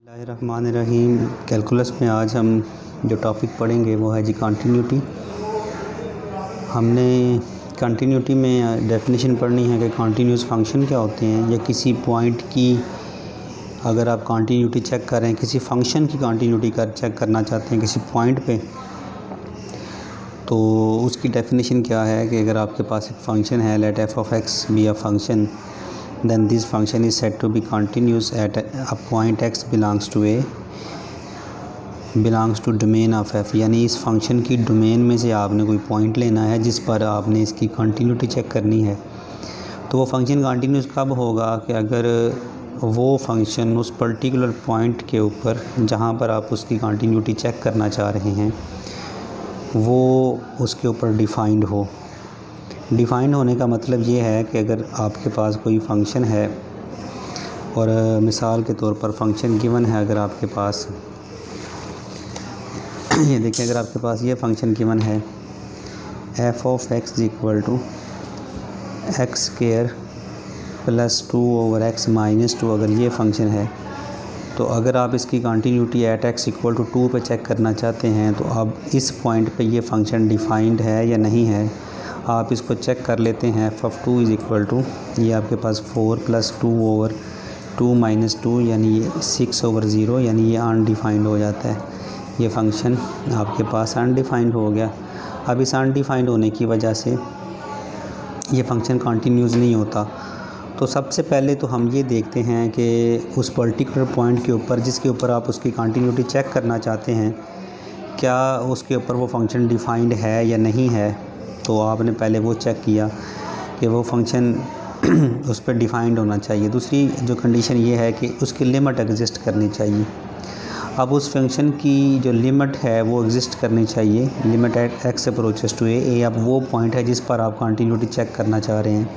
बिस्मिल्लाहिर्रहमानिर्रहीम। कैलकुलस में आज हम जो टॉपिक पढ़ेंगे वो है जी कंटिन्यूटी। हमने कंटिन्यूटी में डेफिनेशन पढ़नी है कि कंटिन्यूस फंक्शन क्या होते हैं, या किसी पॉइंट की अगर आप कंटिन्यूटी चेक कर रहे हैं, किसी फंक्शन की कंटिन्यूटी चेक करना चाहते हैं किसी पॉइंट पे, तो उसकी डेफिनेशन क्या है कि अगर आपके पास एक फ़ंक्शन है, let F of X be a function, then this function is said to be continuous at a point x belongs to domain of f। यानी इस फंक्शन की डोमेन में से आपने कोई पॉइंट लेना है जिस पर आपने इसकी कंटिन्यूटी चेक करनी है। तो वो फंक्शन कंटिन्यूस कब होगा कि अगर वो फंक्शन उस पर्टिकुलर पॉइंट के ऊपर जहाँ पर आप उसकी कंटिन्यूटी चेक करना चाह रहे हैं वो उसके ऊपर डिफ़ाइंड हो। डिफ़ाइंड होने का मतलब ये है कि अगर आपके पास कोई फ़ंक्शन है और मिसाल के तौर पर फ़ंक्शन गिवन है, अगर आपके पास ये देखिए, अगर आपके पास ये फ़ंक्शन गिवन है F of x equal to X square plus 2 over X minus 2, अगर ये फ़ंक्शन है तो अगर आप इसकी continuity at x equal to 2 पे चेक करना चाहते हैं तो अब इस पॉइंट पे ये फ़ंक्शन डिफ़ाइंड है या नहीं है, आप इसको चेक कर लेते हैं। F of 2 is equal to ये आपके पास 4 प्लस 2 ओवर 2 माइनस 2 यानी ये 6 ओवर 0, यानी ये अनडिफाइंड हो जाता है। ये फ़ंक्शन आपके पास अनडिफाइंड हो गया। अब इस अनडिफाइंड होने की वजह से ये फ़ंक्शन कंटिन्यूस नहीं होता। तो सबसे पहले तो हम ये देखते हैं कि उस पर्टिकुलर पॉइंट के ऊपर जिसके ऊपर आप उसकी कंटिन्यूटी चेक करना चाहते हैं, क्या उसके ऊपर वो फ़ंक्शन डिफ़ाइंड है या नहीं है। तो आपने पहले वो चेक किया कि वो फ़ंक्शन उस पर डिफ़ाइंड होना चाहिए। दूसरी जो कंडीशन ये है कि उसकी लिमिट एग्जिस्ट करनी चाहिए। अब उस फंक्शन की जो लिमिट है वो एग्जिस्ट करनी चाहिए, limit at x approaches to a. अब वो पॉइंट है जिस पर आप कंटिन्यूटी चेक करना चाह रहे हैं,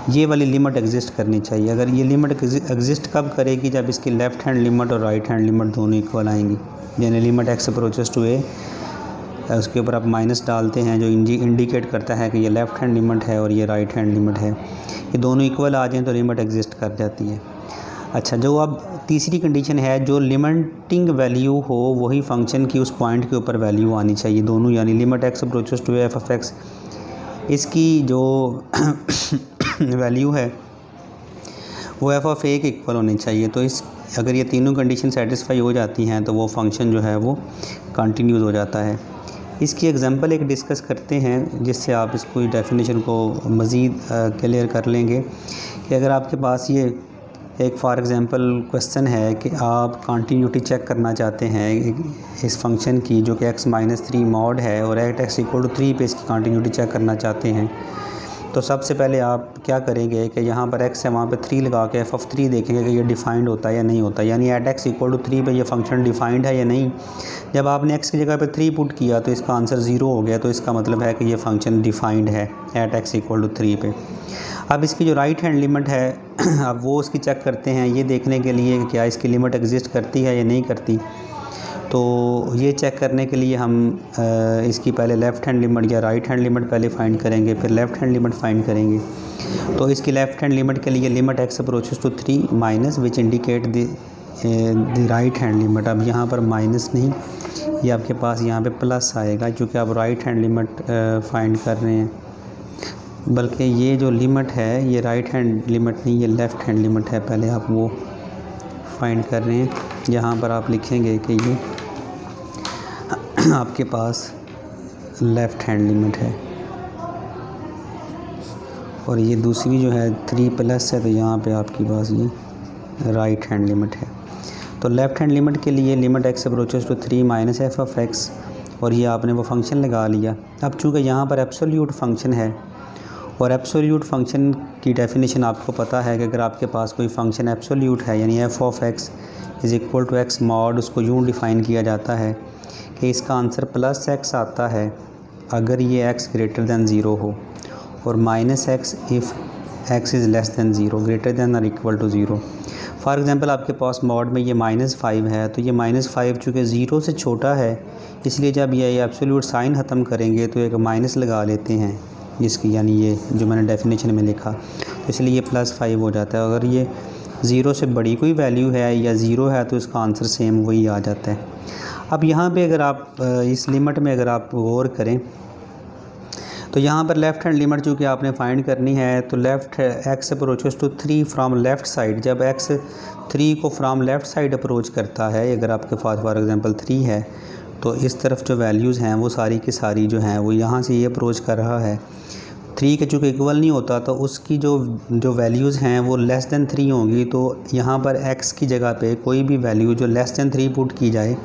ये वाली लिमिट एग्जिस्ट करनी चाहिए। अगर ये लिमिट एग्जिस्ट कब करेगी, जब इसकी लेफ़्ट हैंड लिमिट और राइट हैंड लिमिट दोनों इक्वल आएंगी। यानी लिमिट एक्स अप्रोचेस टू ए, उसके ऊपर आप माइनस डालते हैं जो इंडिकेट करता है कि ये लेफ़्ट हैंड लिमिट है और ये राइट हैंड लिमिट है, ये दोनों इक्वल आ जाएँ तो लिमिट एग्जिस्ट कर जाती है। अच्छा, जो अब तीसरी कंडीशन है, जो लिमिटिंग वैल्यू हो वही फंक्शन की उस पॉइंट के ऊपर वैल्यू आनी चाहिए दोनों, यानी limit x approaches to F of X, इसकी जो वैल्यू है वो एफ ऑफ ए के इक्वल होनी चाहिए। तो अगर ये तीनों कंडीशन सेटिस्फाई हो जाती हैं तो वो फंक्शन जो है वो कंटिन्यूस हो जाता है। इसकी एग्जांपल एक डिस्कस करते हैं जिससे आप इसको डेफिनेशन को मज़ीद क्लियर कर लेंगे कि अगर आपके पास ये एक फॉर एग्ज़ाम्पल क्वेश्चन है कि आप कंटिन्यूटी चेक करना चाहते हैं इस फंक्शन की जो कि x माइनस 3 मॉड है और एट एक्स इक्वल टू 3 पे इसकी कंटिन्यूटी चेक करना चाहते हैं, तो सबसे पहले आप क्या करेंगे कि यहाँ पर x है वहाँ पे 3 लगा के एफ ऑफ 3 देखेंगे कि ये डिफ़ाइंड होता है या नहीं होता, यानी एट एक्स इक्वल टू 3 पे ये फंक्शन डिफ़ाइंड है या नहीं। जब आपने x की जगह पे 3 पुट किया तो इसका आंसर 0 हो गया, तो इसका मतलब है कि ये फंक्शन डिफ़ाइंड है एट एक्स इक्वल टू 3 पे। अब इसकी जो राइट हैंड लिमिट है अब वो उसकी चेक करते हैं ये देखने के लिए कि क्या इसकी लिमिट एग्जिस्ट करती है या नहीं करती। तो ये चेक करने के लिए हम इसकी पहले लेफ़्ट हैंड लिमिट या राइट हैंड लिमिट पहले फाइंड करेंगे, फिर लेफ़्ट हैंड लिमिट फाइंड करेंगे। तो इसकी लेफ़्ट हैंड लिमिट के लिए limit x approaches to 3 minus which indicate the right hand limit. अब यहाँ पर माइनस नहीं, ये आपके पास यहाँ पे प्लस आएगा क्योंकि आप राइट हैंड लिमिट फाइंड कर रहे हैं, बल्कि ये जो लिमिट है ये राइट हैंड लिमिट नहीं, ये लेफ़्ट हैंड लिमिट है। पहले आप वो फाइंड कर रहे हैं, यहाँ पर आप लिखेंगे कि ये आपके पास लेफ़्ट हैंड लिमिट है और ये दूसरी जो है 3 प्लस है, तो यहाँ पे आपके पास ये राइट हैंड लिमिट है। तो लेफ़्ट हैंड लिमिट के लिए limit x approaches to 3 minus F of X, और ये आपने वो फंक्शन लगा लिया। अब चूँकि यहाँ पर एब्सोल्यूट फंक्शन है और एब्सोल्यूट फंक्शन की डेफिनेशन आपको पता है कि अगर आपके पास कोई फंक्शन एब्सोल्यूट है यानी F of x is equal to X mod, उसको यूँ डिफ़ाइन किया जाता है कि इसका आंसर प्लस एक्स आता है अगर ये x ग्रेटर दैन 0 हो, और minus x if x is less than 0, greater than और इक्वल टू 0। फॉर एग्ज़ाम्पल आपके पास मॉड में ये -5 है, तो ये -5 चूँकि 0 से छोटा है इसलिए जब ये एब्सोल्यूट साइन ख़त्म करेंगे तो एक माइनस लगा लेते हैं इसकी, यानी ये जो मैंने डेफिनेशन में लिखा, तो इसलिए ये +5 हो जाता है। अगर ये ज़ीरो से बड़ी कोई वैल्यू है या ज़ीरो है तो इसका आंसर सेम वही आ जाता है। अब यहाँ पे अगर आप इस लिमिट में अगर आप गौर करें तो यहाँ पर लेफ़्ट हैंड लिमिट चूँकि आपने फाइंड करनी है तो left X approaches to 3 from left side, जब एक्स 3 को फ्राम लेफ़्ट साइड अप्रोच करता है, अगर आपके पास फॉर एग्ज़ाम्पल 3 है तो इस तरफ जो वैल्यूज़ हैं वो सारी की सारी जो हैं वो यहाँ से ये अप्रोच कर रहा है। 3 के चूँकि इक्वल नहीं होता तो उसकी जो वैल्यूज़ हैं वो लेस दैन 3 होंगी, तो यहाँ पर x की जगह पे कोई भी वैल्यू जो लेस दैन 3 पुट की जाए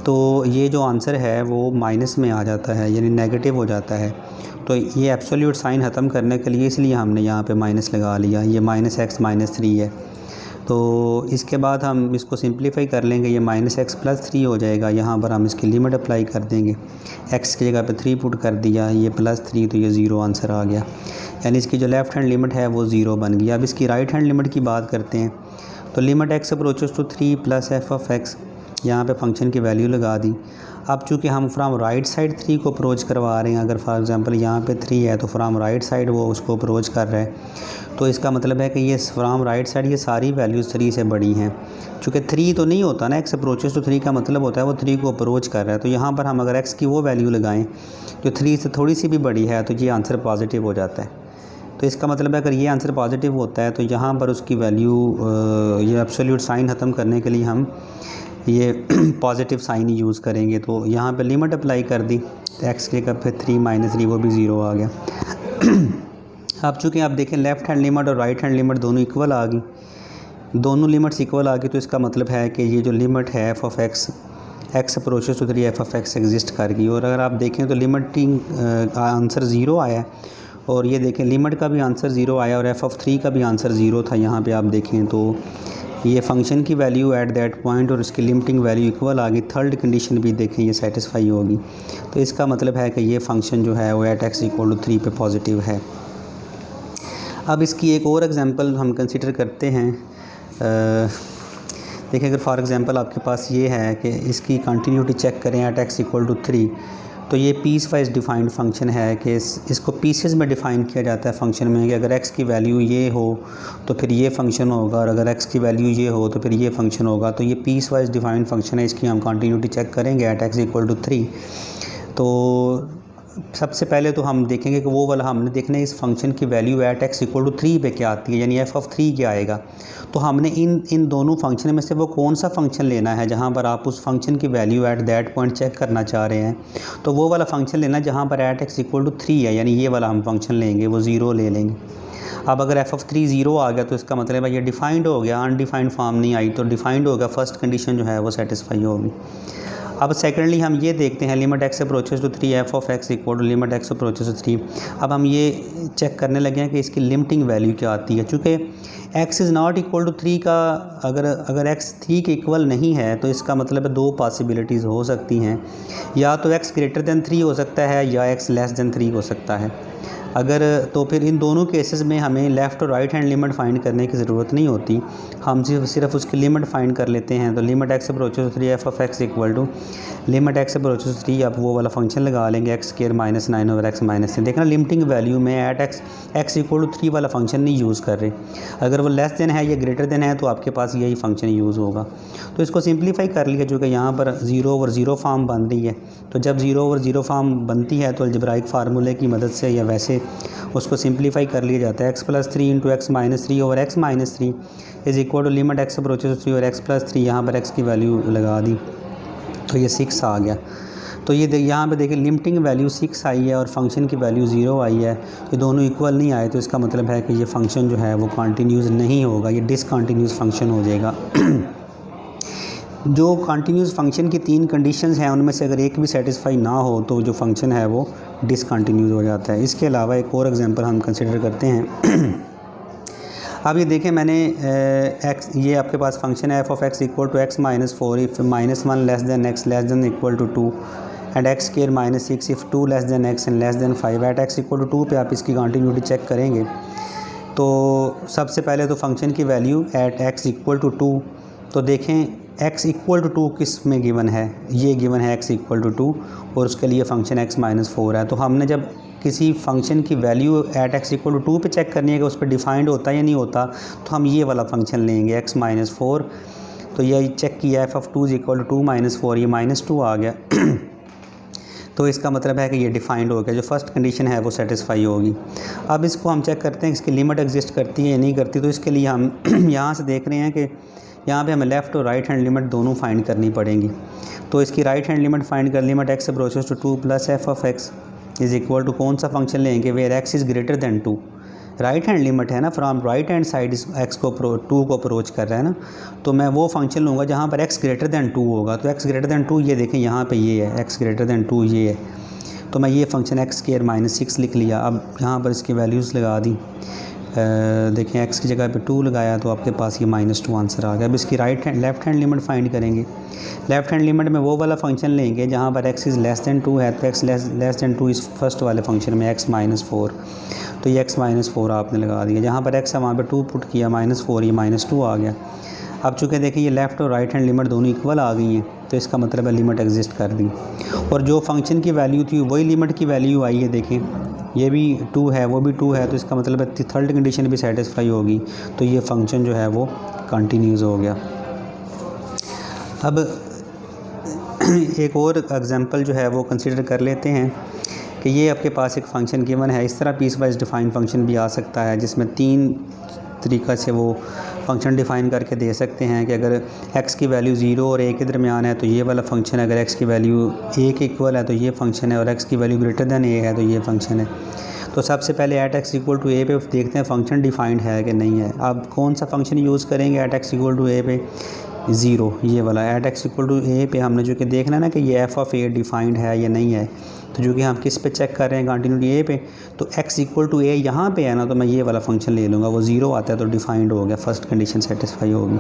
तो ये जो आंसर है वो माइनस में आ जाता है, यानी नेगेटिव हो जाता है। तो ये एब्सोल्यूट साइन ख़त्म करने के लिए इसलिए हमने यहाँ पे माइनस लगा लिया, ये -x -3 है। तो इसके बाद हम इसको सिंप्लीफाई कर लेंगे, ये -x + 3 हो जाएगा। यहाँ पर हम इसकी लिमिट अप्लाई कर देंगे, x की जगह पे 3 पुट कर दिया, ये +3 तो ये 0 आंसर आ गया, यानी इसकी जो लेफ़्ट हैंड लिमिट है वो 0 बन गई। अब इसकी राइट हैंड लिमिट की बात करते हैं तो limit x approaches to 3 + f(x), यहाँ पे फंक्शन की वैल्यू लगा दी। अब चूँकि हम फ्राम राइट साइड 3 को अप्रोच करवा रहे हैं, अगर फॉर एग्ज़ाम्पल यहाँ पे 3 है तो फ्राम राइट साइड वो उसको अप्रोच कर रहा है, तो इसका मतलब है कि ये फ्राम राइट साइड ये सारी वैल्यूज़ 3 से बड़ी हैं। चूँकि 3 तो नहीं होता ना, x अप्रोचेस टू 3 का मतलब होता है वो 3 को अप्रोच कर रहा है, तो यहाँ पर हम अगर x की वो वैल्यू लगाएँ जो 3 से थोड़ी सी भी बड़ी है तो ये आंसर पॉजिटिव हो जाता है। तो इसका मतलब है अगर ये आंसर पॉजिटिव होता है तो यहाँ पर उसकी वैल्यू ये एब्सोल्यूट साइन ख़त्म करने के लिए हम ये पॉजिटिव साइन ही यूज़ करेंगे। तो यहाँ पे लिमिट अप्लाई कर दी, x के जगह पे 3 -3 वो भी 0 आ गया। अब चूँकि आप देखें लेफ़्ट हैंड लिमिट और राइट हैंड लिमिट दोनों इक्वल आ गई, दोनों लिमिट्स इक्वल आ गई, तो इसका मतलब है कि ये जो लिमिट है f(x), x approaches to 3 f(x) exist कर गई। और अगर आप देखें तो लिमिटिंग आंसर 0 आया और ये देखें लिमिट का भी आंसर 0 आया और f(3) का भी आंसर 0 था। यहाँ पे आप देखें तो ये फंक्शन की वैल्यू एट दैट पॉइंट और इसकी लिमिटिंग वैल्यू इक्वल आ गई। थर्ड कंडीशन भी देखें ये सेटिस्फाई होगी, तो इसका मतलब है कि ये फंक्शन जो है वो एट x = 3 पे पॉजिटिव है। अब इसकी एक और एग्जांपल हम कंसिडर करते हैं। देखिए अगर फॉर एग्ज़ाम्पल आपके पास ये है कि इसकी कंटिन्यूटी चेक करें एट x = 3, तो ये पीस वाइज डिफ़ाइंड फंक्शन है कि इसको पीसेस में डिफ़ाइन किया जाता है फंक्शन में कि अगर x की वैल्यू ये हो तो फिर ये फंक्शन होगा और अगर x की वैल्यू ये हो तो फिर ये फंक्शन होगा। तो ये पीस वाइज डिफ़ाइंड फंक्शन है, इसकी हम कंटिन्यूटी चेक करेंगे एट x = 3। तो सबसे पहले तो हम देखेंगे कि वो वाला हमने देखना है इस फंक्शन की वैल्यू एट x = 3 पे क्या आती है, यानी f(3) क्या आएगा। तो हमने इन दोनों फंक्शन में से वो कौन सा फंक्शन लेना है जहाँ पर आप उस फंक्शन की value at that point check करना चाह रहे हैं, तो वो वाला फंक्शन लेना जहाँ पर एट x = 3 है, यानी ये वाला हम फंक्शन लेंगे, वो 0 ले लेंगे। अब अगर f(3) 0 आ गया तो इसका मतलब है ये डिफ़ाइंड हो गया, अनडिफाइंड फॉर्म नहीं आई, तो डिफ़ाइंड होगा, फर्स्ट कंडीशन जो है वो सेटिस्फाई होगी। अब सेकेंडली हम ये देखते हैं limit x approaches to 3 f(x) = limit x approaches to 3। अब हम ये चेक करने लगे हैं कि इसकी लिमिटिंग वैल्यू क्या आती है। चूँकि x is not equal to 3 का अगर x 3 के इक्वल नहीं है तो इसका मतलब है 2 पॉसिबिलिटीज़ हो सकती हैं, या तो x > 3 हो सकता है या x < 3 हो सकता है। अगर तो फिर इन दोनों केसेस में हमें लेफ़्ट और राइट हैंड लिमिट फाइंड करने की ज़रूरत नहीं होती, हम सिर्फ उसकी लिमिट फाइंड कर लेते हैं। तो limit x approaches to 3 f(x) = limit x approaches to 3, आप वो वाला फंक्शन लगा लेंगे x² -9 और x -3। देखना लिमिटिंग वैल्यू में एट x = 3 वाला फंक्शन नहीं यूज़ कर रहे, अगर वो लेस देन है या ग्रेटर देन है तो आपके पास यही फंक्शन यूज़ होगा। तो इसको सिंप्लीफाई कर लिया, जो कि यहाँ पर 0/0 फॉर्म बन रही है, तो जब 0/0 फॉर्म बनती है तो अलजेब्राइक फार्मूले की मदद से या वैसे उसको सिंप्लीफाई कर लिया जाता है। x + 3 × x - 3 और x - 3 = लिमिट x अप्रोचेस 3 और x + 3, यहाँ पर x की वैल्यू लगा दी तो ये 6 आ गया। तो ये यहाँ पे देखिए लिमिटिंग वैल्यू 6 आई है और फंक्शन की वैल्यू 0 आई है, ये दोनों इक्वल नहीं आए, तो इसका मतलब है कि ये फंक्शन जो है वो कंटिन्यूस नहीं होगा, ये डिसकंटिन्यूस फंक्शन हो जाएगा। जो कंटिन्यूस फंक्शन की 3 कंडीशंस हैं उनमें से अगर एक भी सेटिस्फाई ना हो तो जो फंक्शन है वो डिसकंटिन्यूस हो जाता है। इसके अलावा एक और एग्जांपल हम कंसिडर करते हैं। अब ये देखें मैंने x, ये आपके पास फंक्शन है f(x) = x - 4 if -1 < x <= 2 and x² -6 if 2 < x and <5। At x = 2 पे आप इसकी कंटिन्यूटी चेक करेंगे तो सबसे पहले तो फंक्शन की वैल्यू एट x = 2, तो देखें x = 2 किस में गिवन है, ये गिवन है x = 2 और उसके लिए फ़ंक्शन x - 4 है। तो हमने जब किसी फंक्शन की value at x equal to 2 पे चेक करनी है कि उस पर डिफाइंड होता है या नहीं होता, तो हम ये वाला फंक्शन लेंगे x माइनस 4। तो ये चेक किया f of 2 is equal to 2 minus 4, ये -2 आ गया तो इसका मतलब है कि ये डिफाइंड हो गया, जो फर्स्ट कंडीशन है वो सेटिस्फाई होगी। अब इसको हम चेक करते हैं इसकी लिमिट एग्जिस्ट करती है या नहीं करती। तो इसके लिए हम यहाँ से देख रहे हैं कि यहाँ पे हमें लेफ़्ट और राइट हैंड लिमिट दोनों फाइंड करनी पड़ेंगी। तो इसकी राइट हैंड लिमिट फाइंड कर, limit x approaches to 2 plus f of x is equal to कौन सा फंक्शन लेंगे, where x is greater than 2। Right hand limit है ना, from right hand side x को 2 को अप्रोच कर रहा है ना, तो मैं वो फंक्शन लूँगा जहाँ पर एक्स ग्रेटर दैन 2 होगा। तो एक्स ग्रेटर दैन 2 ये देखें यहाँ पे ये है, एक्स ग्रेटर दैन 2 ये है, तो मैं ये फंक्शन एक्स स्क्वायर माइनस 6 लिख लिया। अब यहाँ पर इसकी वैल्यूज़ लगा दी, देखें एक्स की जगह पे 2 लगाया तो आपके पास ये -2 आंसर आ गया। अब इसकी लेफ़्ट हैंड लिमिट फाइंड करेंगे। लेफ़्ट हैंड लिमिट में वो वाला फंक्शन लेंगे जहाँ पर एक्स इज़ लेस दैन 2 है, तो एक्स लेस दैन 2 इस फर्स्ट वाले फंक्शन में एक्स माइनस 4, तो ये एक्स माइनस 4 आपने लगा दिया। जहाँ पर एक्स है वहाँ पर 2 पुट किया, -4, ये -2 आ गया। अब चूँकि देखिए ये लेफ़्ट और राइट हैंड लिमिट दोनों इक्वल आ गई हैं, तो इसका मतलब है लिमिट एग्जिस्ट कर दी, और जो फंक्शन की वैल्यू थी वही लिमिट की वैल्यू आई है। देखें ये भी 2 है, वो भी 2 है, तो इसका मतलब है थर्ड कंडीशन भी सेटिस्फाई होगी, तो ये फंक्शन जो है वो कंटिन्यूज़ हो गया। अब एक और एग्जांपल जो है वो कंसीडर कर लेते हैं कि ये आपके पास एक फ़ंक्शन गिवन है। इस तरह पीस वाइज डिफाइन फंक्शन भी आ सकता है, जिसमें 3 तरीक़ा से वो फंक्शन डिफ़ाइन करके दे सकते हैं कि अगर x की वैल्यू 0 और a के दरमियान है तो ये वाला फंक्शन है, अगर x की वैल्यू a के इक्वल है तो ये फंक्शन है, और x की वैल्यू ग्रेटर दैन a है तो ये फंक्शन है। तो सबसे पहले at x equal to a पे देखते हैं फंक्शन डिफ़ाइंड है कि नहीं है। अब कौन सा फंक्शन यूज़ करेंगे at x equal to a पे, 0 ये वाला at x equal to a पे हमने जो कि देखना है ना कि ये f ऑफ a डिफ़ाइंड है या नहीं है। तो जो कि हम किस पे चेक कर रहे हैं, कंटिन्यूटी a पे, तो x इक्वल टू a यहाँ पे है ना, तो मैं ये वाला फंक्शन ले लूँगा, वो 0 आता है तो डिफ़ाइंड हो गया, फर्स्ट कंडीशन सेटिस्फाई होगी।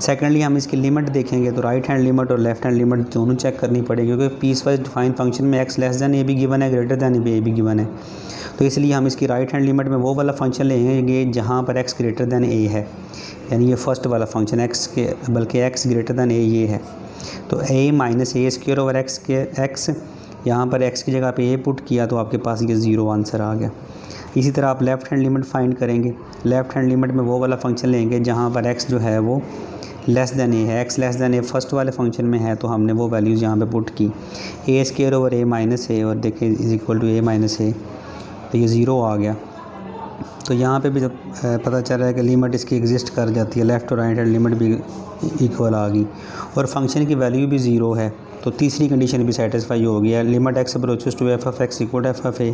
सेकेंडली हम इसकी लिमिट देखेंगे, तो राइट हैंड लिमिट और लेफ्ट हैंड लिमिट दोनों चेक करनी पड़ेगी, क्योंकि पीस वाइज डिफाइन फंक्शन में x लेस दैन a भी गिवन है, ग्रेटर दैन a भी गिवन है। तो इसलिए हम इसकी राइट हैंड लिमिट में वो वाला फंक्शन लेंगे जहाँ पर x ग्रेटर दैन a है, यानी ये फर्स्ट वाला फंक्शन x के बल्कि x ग्रेटर दैन a ये है। तो a minus a square over x यहाँ पर x की जगह पे a पुट किया तो आपके पास ये 0 आंसर आ गया। इसी तरह आप लेफ़्ट हैंड लिमिट फाइंड करेंगे। लेफ़्ट हैंड लिमिट में वो वाला फंक्शन लेंगे जहाँ पर x जो है वो लेस दैन a है, x less than a first वाले फंक्शन में है, तो हमने वो वैल्यूज़ यहाँ पे पुट की, a square over a minus a, और देखिए is equal to a minus a, तो ये 0 आ गया। तो यहाँ पे भी जब पता चल रहा है कि लिमिट इसकी एग्जिस्ट कर जाती है, लेफ़्ट और राइट हैंड लिमिट भी इक्वल आ गई, और फंक्शन की वैल्यू भी 0 है, तो तीसरी कंडीशन भी सेटिस्फाई हो गई है, limit x approaches to F of x equal to F of a.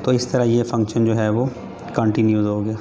तो इस तरह ये फंक्शन जो है वो कंटिन्यूज़ हो गया।